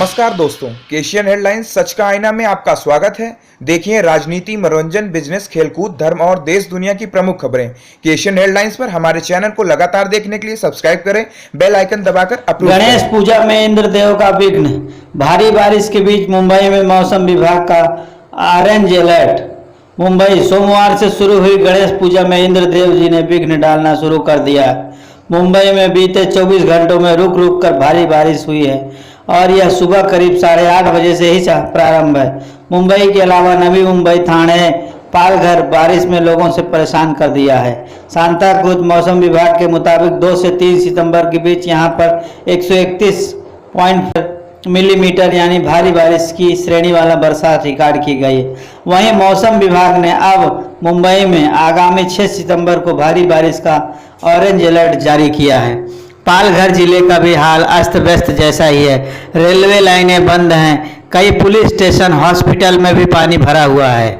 नमस्कार दोस्तों, केशियन हेडलाइंस सच का आईना में आपका स्वागत है। देखिए राजनीति, मनोरंजन, बिजनेस, खेलकूद, धर्म और देश दुनिया की प्रमुख खबरें केशियन हेडलाइंस पर। हमारे चैनल को लगातार देखने के लिए सब्सक्राइब करें, बेल आइकन दबाकर अप्रूव करें। गणेश पूजा में इंद्रदेव का विघ्न, भारी बारिश के बीच मुंबई में मौसम विभाग का ऑरेंज अलर्ट। मुंबई, सोमवार से शुरू हुई गणेश पूजा में इंद्रदेव जी ने विघ्न डालना शुरू कर दिया। मुंबई में बीते 24 घंटों में रुक रुक कर भारी बारिश हुई है और यह सुबह करीब 8:30 बजे से ही प्रारंभ है। मुंबई के अलावा नवी मुंबई, ठाणे, पालघर बारिश में लोगों से परेशान कर दिया है। सांताक्रूज मौसम विभाग के मुताबिक 2 से 3 सितंबर के बीच यहां पर 131 मिलीमीटर यानी भारी बारिश की श्रेणी वाला बरसात रिकॉर्ड की गई। वहीं मौसम विभाग ने अब मुंबई में आगामी 6 सितंबर को भारी बारिश का ऑरेंज अलर्ट जारी किया है। पालघर जिले का भी हाल अस्त व्यस्त जैसा ही है। रेलवे लाइनें बंद हैं, कई पुलिस स्टेशन, हॉस्पिटल में भी पानी भरा हुआ है।